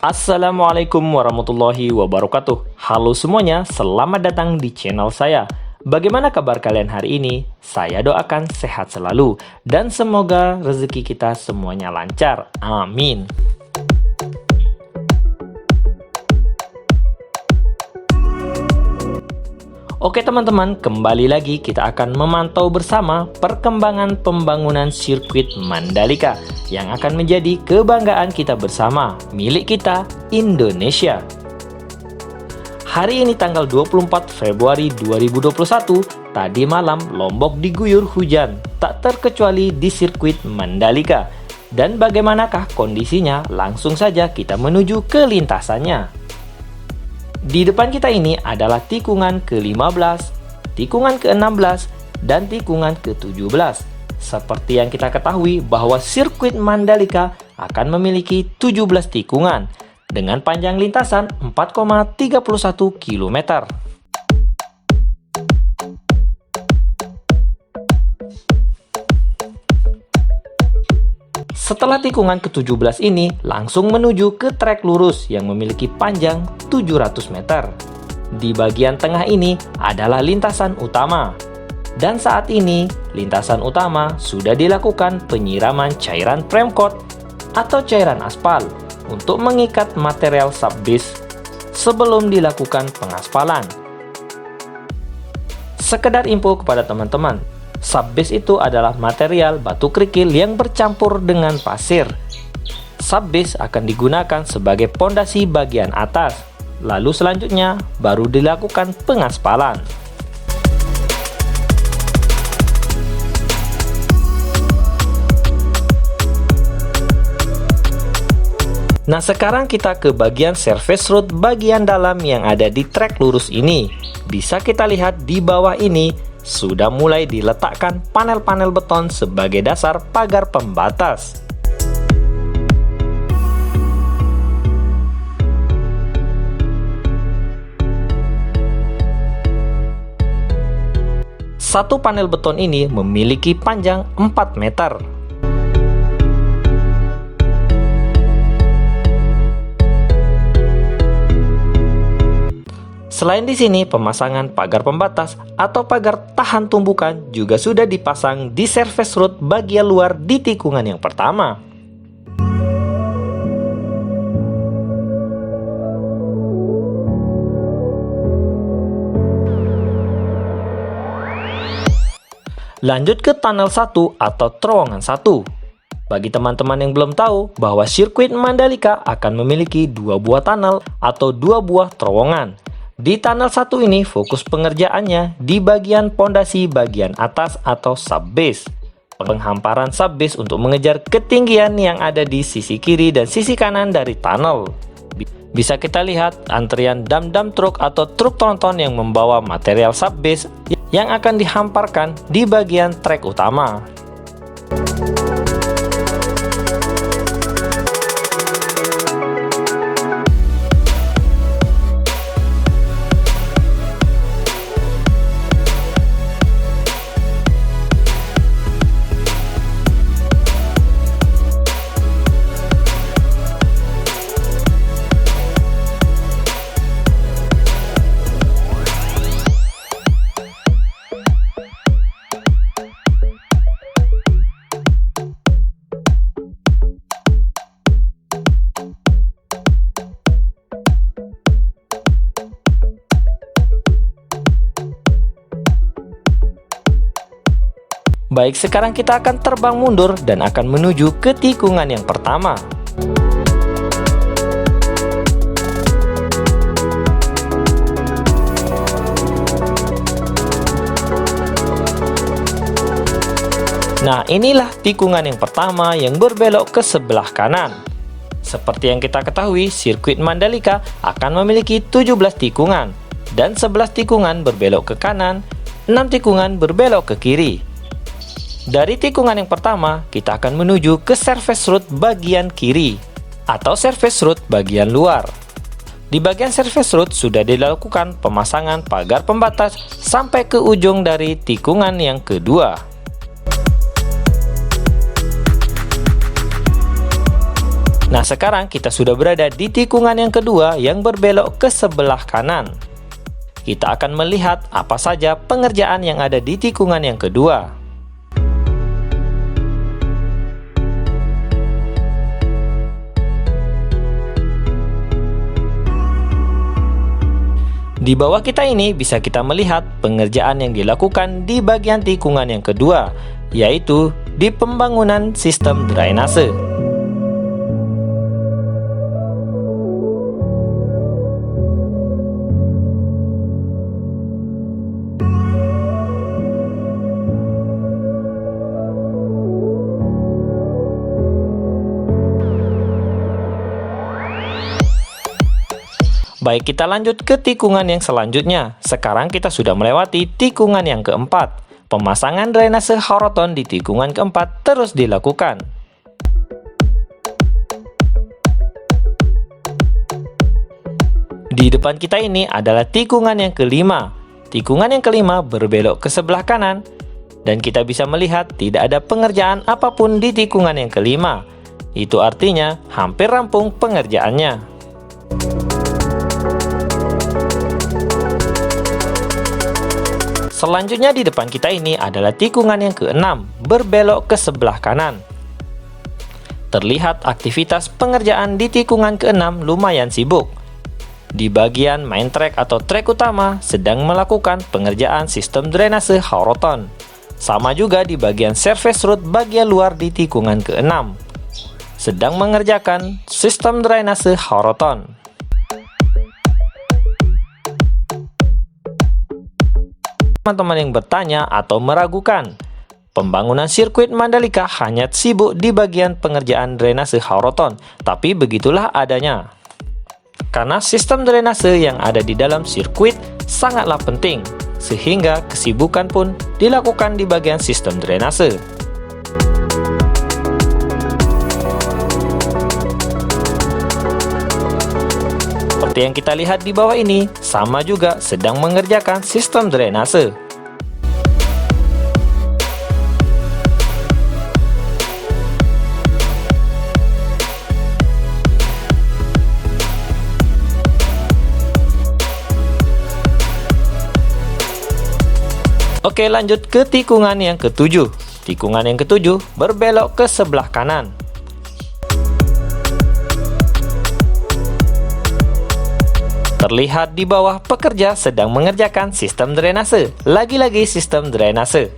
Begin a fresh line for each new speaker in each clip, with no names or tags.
Assalamualaikum warahmatullahi wabarakatuh. Halo semuanya, selamat datang di channel saya. Bagaimana kabar kalian hari ini? Saya doakan sehat selalu dan semoga rezeki kita semuanya lancar. Amin. Oke teman-teman, kembali lagi kita akan memantau bersama perkembangan pembangunan sirkuit Mandalika yang akan menjadi kebanggaan kita bersama, milik kita, Indonesia. Hari ini tanggal 24 Februari 2021, tadi malam Lombok diguyur hujan, tak terkecuali di sirkuit Mandalika. Dan bagaimanakah kondisinya? Langsung saja kita menuju ke lintasannya. Di depan kita ini adalah tikungan ke-15, tikungan ke-16, dan tikungan ke-17. Seperti yang kita ketahui bahwa sirkuit Mandalika akan memiliki 17 tikungan dengan panjang lintasan 4,31 km. Setelah tikungan ke-17 ini, langsung menuju ke trek lurus yang memiliki panjang 700 meter. Di bagian tengah ini adalah lintasan utama. Dan saat ini, lintasan utama sudah dilakukan penyiraman cairan premcoat atau cairan aspal untuk mengikat material subbase sebelum dilakukan pengaspalan. Sekedar info kepada teman-teman, subbase itu adalah material batu kerikil yang bercampur dengan pasir. Subbase akan digunakan sebagai pondasi bagian atas, lalu selanjutnya baru dilakukan pengaspalan. Nah, sekarang kita ke bagian surface road bagian dalam yang ada di trek lurus ini. Bisa kita lihat di bawah ini sudah mulai diletakkan panel-panel beton sebagai dasar pagar pembatas. Satu panel beton ini memiliki panjang 4 meter. Selain di sini, pemasangan pagar pembatas atau pagar tahan tumbukan juga sudah dipasang di surface road bagian luar di tikungan yang pertama. Lanjut ke tunnel 1 atau terowongan 1. Bagi teman-teman yang belum tahu bahwa sirkuit Mandalika akan memiliki 2 buah tunnel atau 2 buah terowongan. Di tunnel 1 ini fokus pengerjaannya di bagian pondasi bagian atas atau subbase. Penghamparan subbase untuk mengejar ketinggian yang ada di sisi kiri dan sisi kanan dari tunnel. Bisa kita lihat antrian dam-dam truk atau truk tronton yang membawa material subbase yang akan dihamparkan di bagian trek utama. Baik, sekarang kita akan terbang mundur dan akan menuju ke tikungan yang pertama. Nah, inilah tikungan yang pertama yang berbelok ke sebelah kanan. Seperti yang kita ketahui, sirkuit Mandalika akan memiliki 17 tikungan dan 11 tikungan berbelok ke kanan, 6 tikungan berbelok ke kiri. Dari tikungan yang pertama, kita akan menuju ke surface road bagian kiri atau surface road bagian luar. Di bagian surface road sudah dilakukan pemasangan pagar pembatas sampai ke ujung dari tikungan yang kedua. Nah, Nah, sekarang kita sudah berada di tikungan yang kedua yang berbelok ke sebelah kanan. Kita akan melihat apa saja pengerjaan yang ada di tikungan yang kedua. Di bawah kita ini bisa kita melihat pengerjaan yang dilakukan di bagian tikungan yang kedua, yaitu di pembangunan sistem drainase. Baik, kita lanjut ke tikungan yang selanjutnya. Sekarang kita sudah melewati tikungan yang keempat. Pemasangan drainase horoton di tikungan keempat terus dilakukan. Di depan kita ini adalah tikungan yang kelima. Tikungan yang kelima berbelok ke sebelah kanan. Dan kita bisa melihat tidak ada pengerjaan apapun di tikungan yang kelima. Itu artinya hampir rampung pengerjaannya. Selanjutnya di depan kita ini adalah tikungan yang keenam, berbelok ke sebelah kanan. Terlihat aktivitas pengerjaan di tikungan keenam lumayan sibuk. Di bagian main track atau trek utama sedang melakukan pengerjaan sistem drainase horoton. Sama juga di bagian surface road bagian luar di tikungan keenam. Sedang mengerjakan sistem drainase horoton. Teman-teman yang bertanya atau meragukan, pembangunan sirkuit Mandalika hanya sibuk di bagian pengerjaan drainase horoton, tapi begitulah adanya. Karena sistem drainase yang ada di dalam sirkuit sangatlah penting, sehingga kesibukan pun dilakukan di bagian sistem drainase. Seperti yang kita lihat di bawah ini, sama juga sedang mengerjakan sistem drainase. Oke, lanjut ke tikungan yang ketujuh. Tikungan yang ketujuh berbelok ke sebelah kanan. Terlihat di bawah pekerja sedang mengerjakan sistem drainase. Lagi-lagi sistem drainase.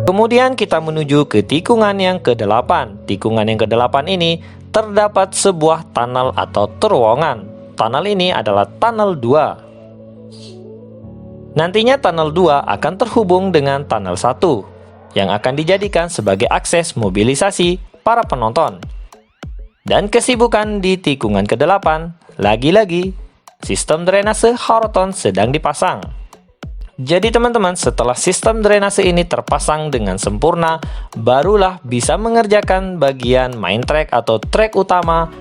Kemudian kita menuju ke tikungan yang ke-8. Tikungan yang ke-8 ini terdapat sebuah tunnel atau terowongan. Tunnel ini adalah tunnel 2. Nantinya tunnel 2 akan terhubung dengan tunnel 1 yang akan dijadikan sebagai akses mobilisasi para penonton. Dan kesibukan di tikungan ke-8, lagi-lagi sistem drainase horoton sedang dipasang. Jadi teman-teman, setelah sistem drainase ini terpasang dengan sempurna, barulah bisa mengerjakan bagian main track atau trek utama.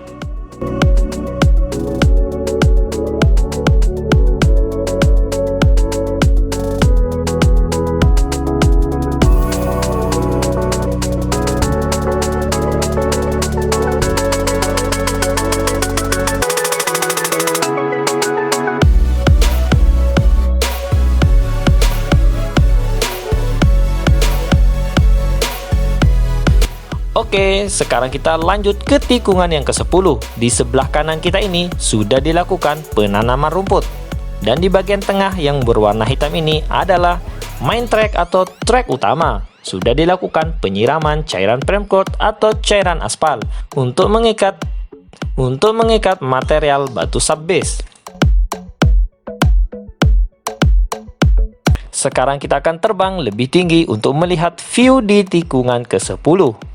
Oke, sekarang kita lanjut ke tikungan yang ke-10. Di sebelah kanan kita ini sudah dilakukan penanaman rumput. Dan di bagian tengah yang berwarna hitam ini adalah main track atau trek utama. Sudah dilakukan penyiraman cairan premcoat atau cairan aspal untuk mengikat material batu subbase. Sekarang kita akan terbang lebih tinggi untuk melihat view di tikungan ke-10.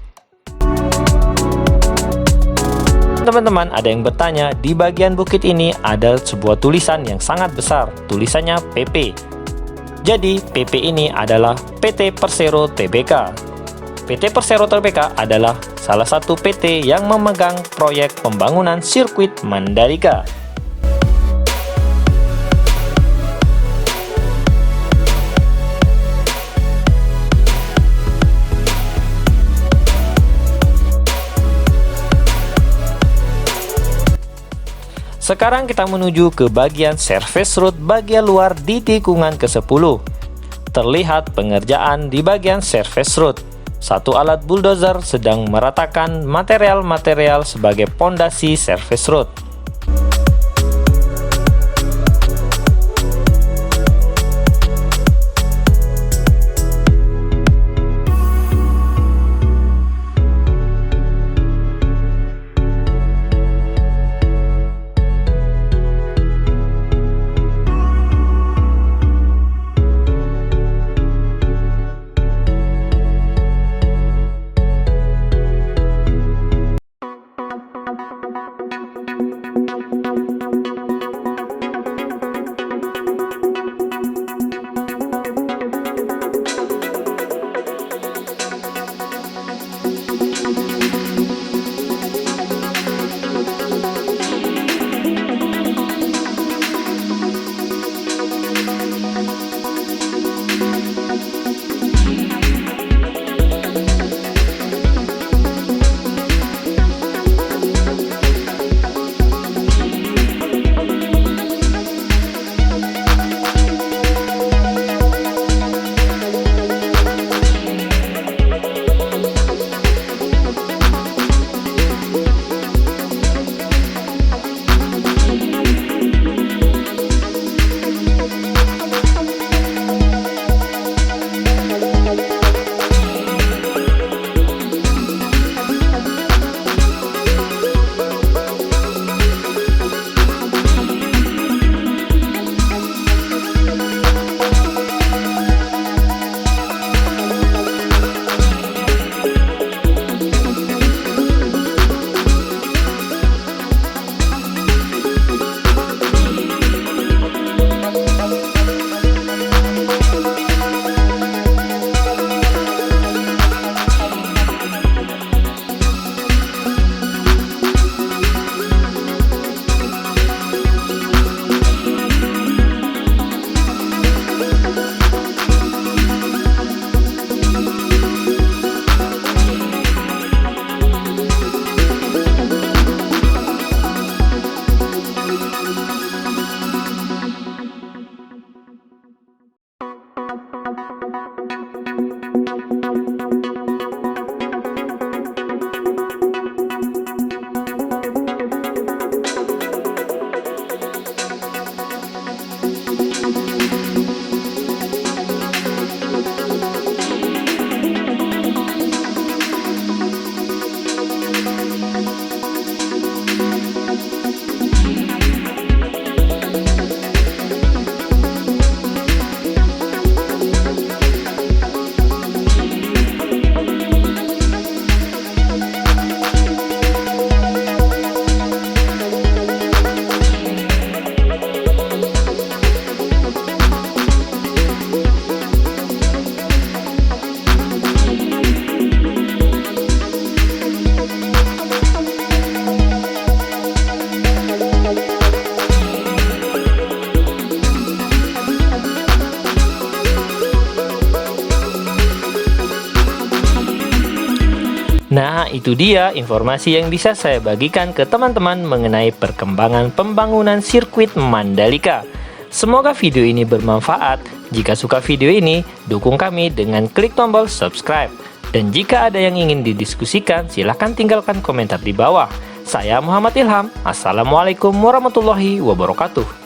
Dan teman-teman, ada yang bertanya, di bagian bukit ini ada sebuah tulisan yang sangat besar, tulisannya PP. Jadi, PP ini adalah PT Persero Tbk. PT Persero Tbk adalah salah satu PT yang memegang proyek pembangunan sirkuit Mandalika. Sekarang kita menuju ke bagian service road bagian luar di tikungan ke-10. Terlihat pengerjaan di bagian service road. Satu alat bulldozer sedang meratakan material-material sebagai pondasi service road. Nah, itu dia informasi yang bisa saya bagikan ke teman-teman mengenai perkembangan pembangunan sirkuit Mandalika. Semoga video ini bermanfaat. Jika suka video ini, dukung kami dengan klik tombol subscribe. Dan jika ada yang ingin didiskusikan, silahkan tinggalkan komentar di bawah. Saya Muhammad Ilham. Assalamualaikum warahmatullahi wabarakatuh.